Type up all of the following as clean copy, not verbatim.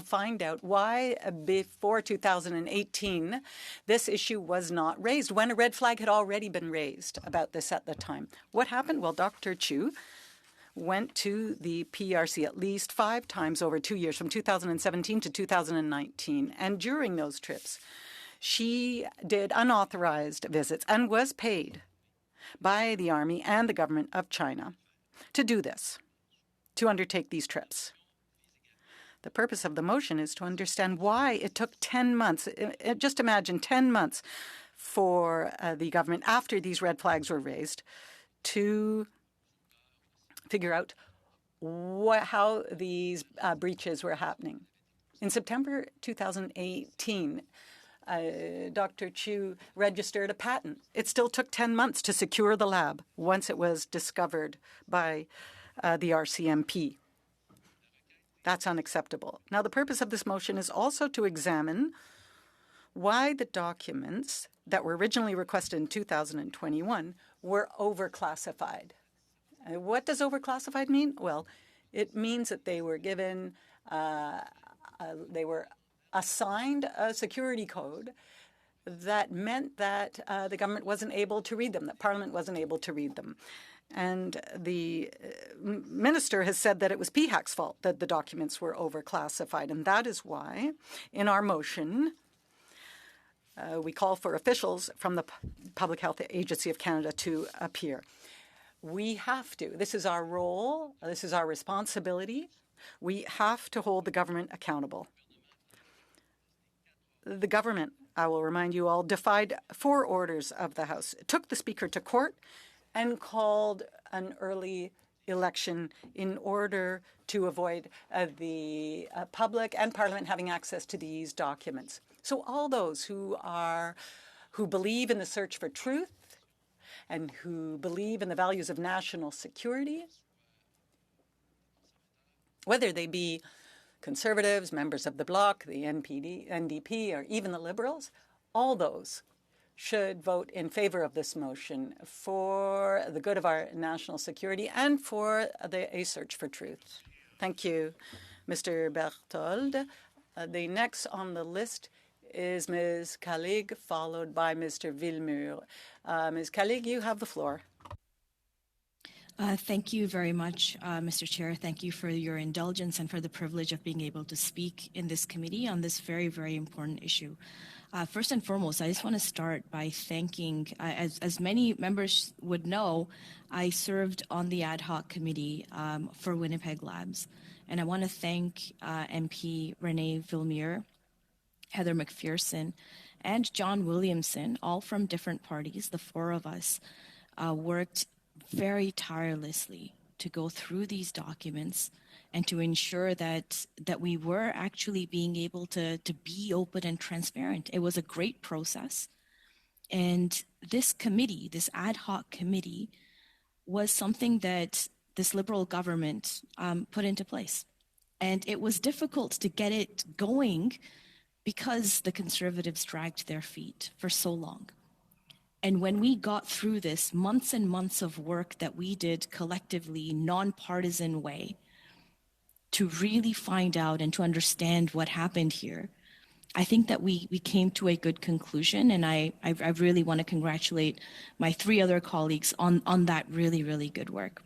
find out why before 2018 this issue was not raised when a red flag had already been raised about this at the time. What happened? Well, Dr. Chu went to the PRC at least 5 times over 2 years, from 2017 to 2019. And during those trips, she did unauthorized visits and was paid by the army and the government of China to do this, to undertake these trips. The purpose of the motion is to understand why it took 10 months. Just imagine 10 months for the government, after these red flags were raised, to figure out how these breaches were happening. In September 2018, Dr. Chu registered a patent. It still took 10 months to secure the lab once it was discovered by the RCMP. That's unacceptable. Now, the purpose of this motion is also to examine why the documents that were originally requested in 2021 were overclassified. What does overclassified mean? Well, it means that they were given, they were assigned a security code that meant that the government wasn't able to read them, that Parliament wasn't able to read them. And the minister has said that it was PHAC's fault that the documents were overclassified. And that is why, in our motion, we call for officials from the Public Health Agency of Canada to appear. We have to. This is our role. This is our responsibility. We have to hold the government accountable. The government, I will remind you all, defied 4 orders of the House, took the Speaker to court, and called an early election in order to avoid the public and Parliament having access to these documents. So all those who believe in the search for truth and who believe in the values of national security, whether they be Conservatives, members of the Bloc, the NDP, or even the Liberals, all those should vote in favor of this motion for the good of our national security and for a search for truth. Thank you, Mr. Berthold. The next on the list is Ms. Kalig, followed by Mr. Villemur. Ms. Kalig, you have the floor. Thank you very much, Mr. Chair. Thank you for your indulgence and for the privilege of being able to speak in this committee on this very, very important issue. First and foremost, I just want to start by thanking, as many members would know, I served on the ad hoc committee for Winnipeg Labs. And I want to thank MP Renee Villemur, Heather McPherson, and John Williamson, all from different parties. The 4 of us worked very tirelessly to go through these documents and to ensure that we were actually being able to be open and transparent. It was a great process. And this committee, this ad hoc committee, was something that this Liberal government put into place. And it was difficult to get it going because the Conservatives dragged their feet for so long. And when we got through this months and months of work that we did collectively, nonpartisan way, to really find out and to understand what happened here, I think that we came to a good conclusion. And I really want to congratulate my 3 other colleagues on that really, really good work.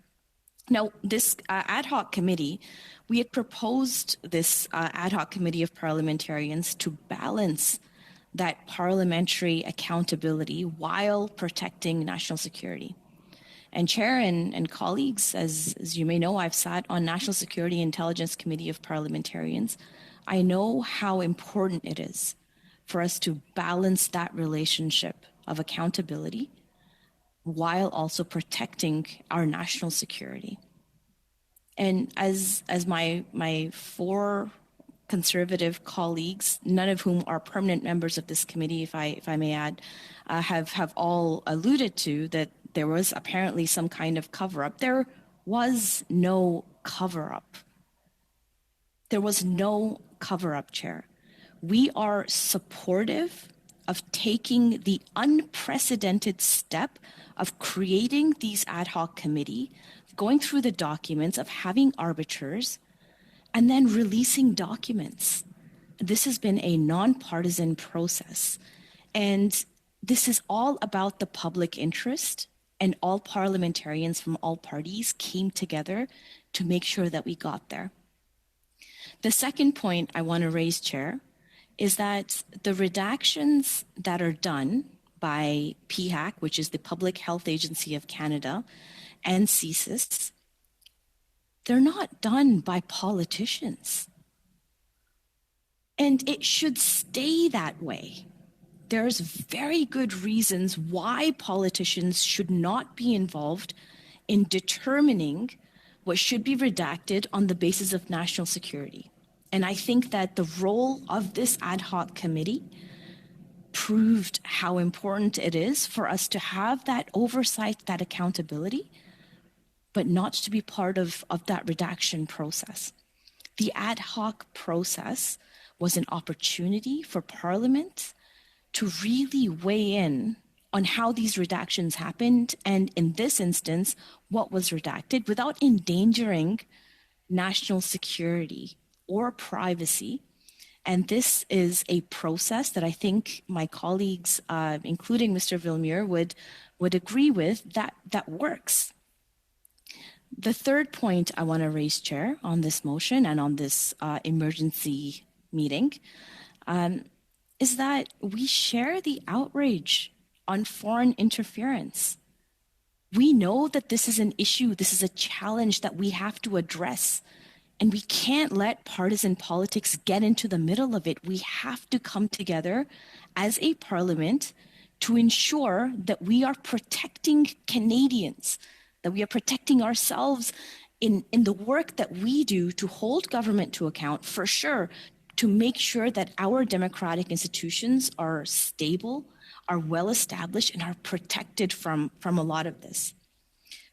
Now, this ad hoc committee, we had proposed this ad hoc committee of parliamentarians to balance that parliamentary accountability while protecting national security. And Chair and colleagues, as you may know, I've sat on National Security Intelligence Committee of Parliamentarians. I know how important it is for us to balance that relationship of accountability while also protecting our national security. And as my 4 Conservative colleagues, none of whom are permanent members of this committee, if I may add, have all alluded to, that there was apparently some kind of cover-up. There was no cover-up. There was no cover-up, Chair. We are supportive of taking the unprecedented step of creating these ad hoc committee, going through the documents, of having arbiters, and then releasing documents. This has been a nonpartisan process, and this is all about the public interest, and all parliamentarians from all parties came together to make sure that we got there. The second point I want to raise, Chair, is that the redactions that are done by PHAC, which is the Public Health Agency of Canada, and CSIS, they're not done by politicians. And it should stay that way. There's very good reasons why politicians should not be involved in determining what should be redacted on the basis of national security. And I think that the role of this ad hoc committee proved how important it is for us to have that oversight, that accountability, but not to be part of that redaction process. The ad hoc process was an opportunity for Parliament to really weigh in on how these redactions happened, and in this instance, what was redacted without endangering national security or privacy. And this is a process that I think my colleagues, including Mr. Villemure, would agree with, that works. The third point I want to raise, Chair, on this motion and on this emergency meeting is that we share the outrage on foreign interference. We know that this is an issue, this is a challenge that we have to address, and we can't let partisan politics get into the middle of it. We have to come together as a parliament to ensure that we are protecting Canadians, that we are protecting ourselves in the work that we do to hold government to account, for sure, to make sure that our democratic institutions are stable, are well established, and are protected from a lot of this.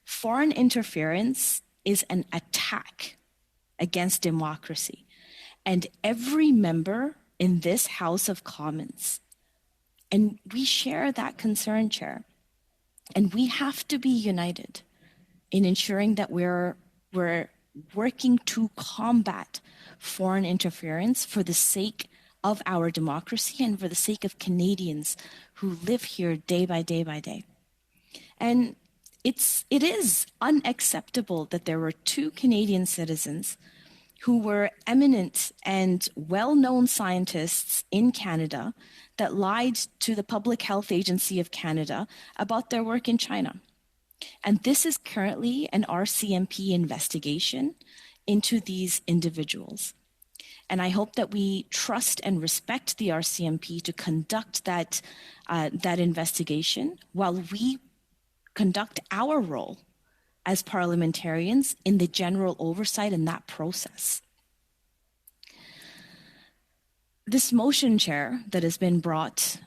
Foreign interference is an attack against democracy. And every member in this House of Commons, and we share that concern, Chair, and we have to be united in ensuring that we're working to combat foreign interference for the sake of our democracy and for the sake of Canadians who live here day by day by day. And it is unacceptable that there were 2 Canadian citizens who were eminent and well-known scientists in Canada that lied to the Public Health Agency of Canada about their work in China. And this is currently an RCMP investigation into these individuals. And I hope that we trust and respect the RCMP to conduct that investigation while we conduct our role as parliamentarians in the general oversight in that process. This motion, Chair, that has been brought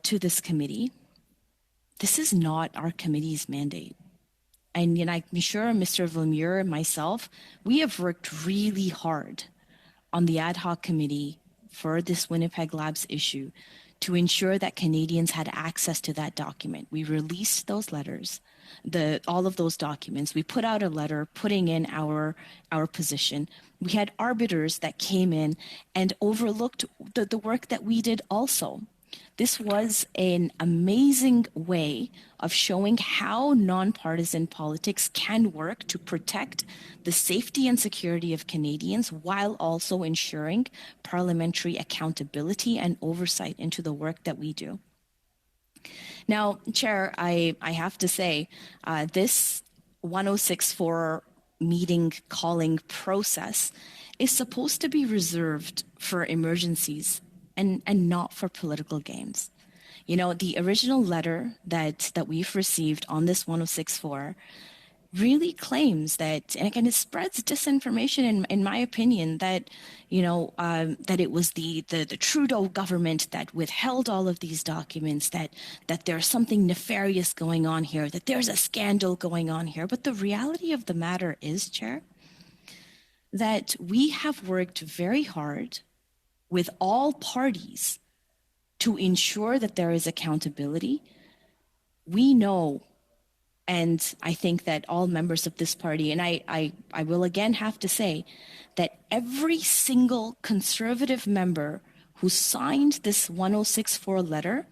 to this committee, this is not our committee's mandate. And I'm sure Mr. Villemure and myself, we have worked really hard on the ad hoc committee for this Winnipeg Labs issue to ensure that Canadians had access to that document. We released those letters, all of those documents. We put out a letter putting in our position. We had arbiters that came in and overlooked the work that we did also. This was an amazing way of showing how nonpartisan politics can work to protect the safety and security of Canadians while also ensuring parliamentary accountability and oversight into the work that we do. Now, Chair, I have to say, this 1064 meeting calling process is supposed to be reserved for emergencies and not for political games. The original letter that we've received on this 1064 really claims that, and again, it spreads disinformation in my opinion, that, that it was the Trudeau government that withheld all of these documents, that there's something nefarious going on here, that there's a scandal going on here. But the reality of the matter is, Chair, that we have worked very hard with all parties to ensure that there is accountability. We know And I think that all members of this party, and I will again have to say that every single Conservative member who signed this 1064 letter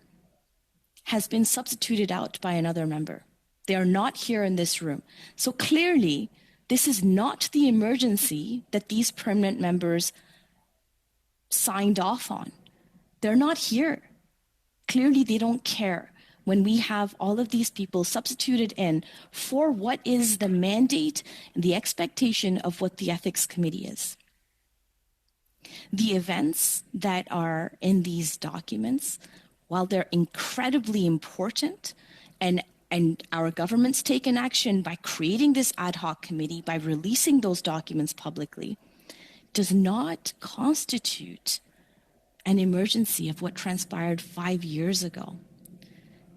has been substituted out by another member. They are not here in this room. So clearly, this is not the emergency that these permanent members signed off on. They're not here. Clearly, they don't care when we have all of these people substituted in for what is the mandate and the expectation of what the Ethics Committee is. The events that are in these documents, while they're incredibly important, and our government's taken action by creating this ad hoc committee, by releasing those documents publicly, does not constitute an emergency of what transpired 5 years ago.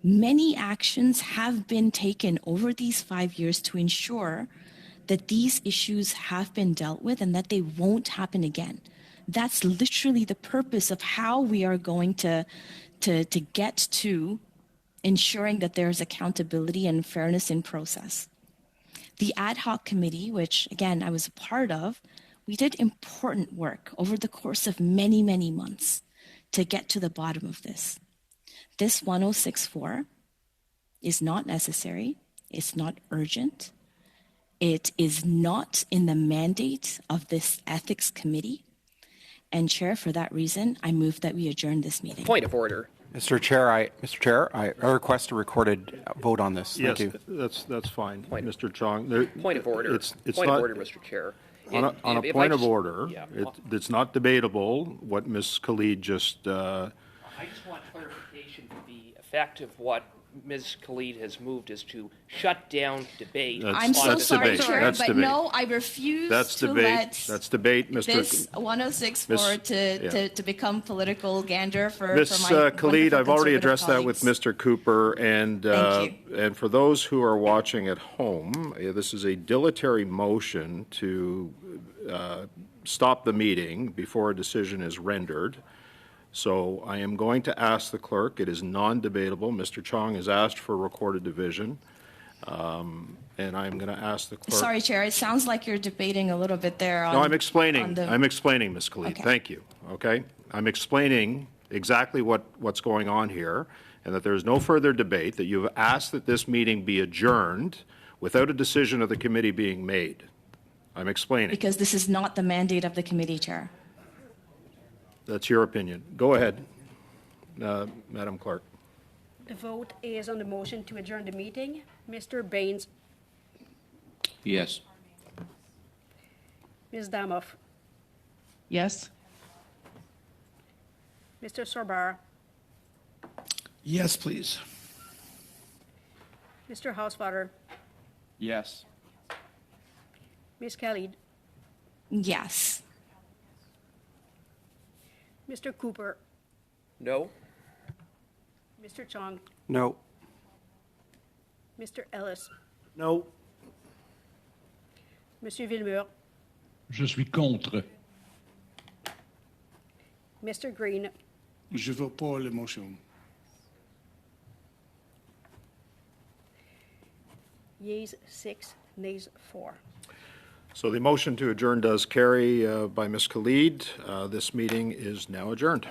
Many actions have been taken over these 5 years to ensure that these issues have been dealt with and that they won't happen again. That's literally the purpose of how we are going to get to ensuring that there's accountability and fairness in process. The ad hoc committee, which again I was a part of, we did important work over the course of many, many months to get to the bottom of this. This 1064 is not necessary. It's not urgent. It is not in the mandate of this ethics committee. And Chair, for that reason, I move that we adjourn this meeting. Point of order. Mr. Chair, I request a recorded vote on this. Thank you. That's fine, Point. Mr. Chong. Point of order. It's Point not, of order, Mr. Chair. on a If point I of just- order, yeah. it's not debatable what Ms. Khalid just, I just want clarification to the effect of what Ms. Khalid has moved is to shut down debate. That's- I'm so that's sorry, debate. Chair, That's but debate. no, I refuse that's to debate, let that's debate, Mr. this 1064 Miss- to become political gander for Ms. my Khalid, wonderful I've already Conservative addressed that with colleagues. Mr. Cooper, and Thank and for those who are watching at home, this is a dilatory motion to stop the meeting before a decision is rendered. So I am going to ask the clerk. It is non-debatable. Mr. Chong has asked for recorded division, and I'm going to ask the clerk. Sorry, Chair, it sounds like you're debating a little bit there on. No, I'm explaining. on the- I'm explaining, Ms. Khalid. Okay. Thank you. Okay? I'm explaining exactly what's going on here, and that there is no further debate, that you've asked that this meeting be adjourned without a decision of the committee being made. I'm explaining. Because this is not the mandate of the committee, Chair. That's your opinion. Go ahead, Madam Clerk. The vote is on the motion to adjourn the meeting. Mr. Baines, Yes. Ms. Damoff, Yes. Mr. Sorbar, Yes, please. Mr. Hausvater, Yes. Ms. Khalid, Yes. Mr. Cooper, No? Mr. Chong, No. Mr. Ellis, No. Monsieur Villemur, Je suis contre. Mr. Green, Je veux pas la motion. yeas 6, nays 4. So the motion to adjourn does carry by Ms. Khalid. This meeting is now adjourned.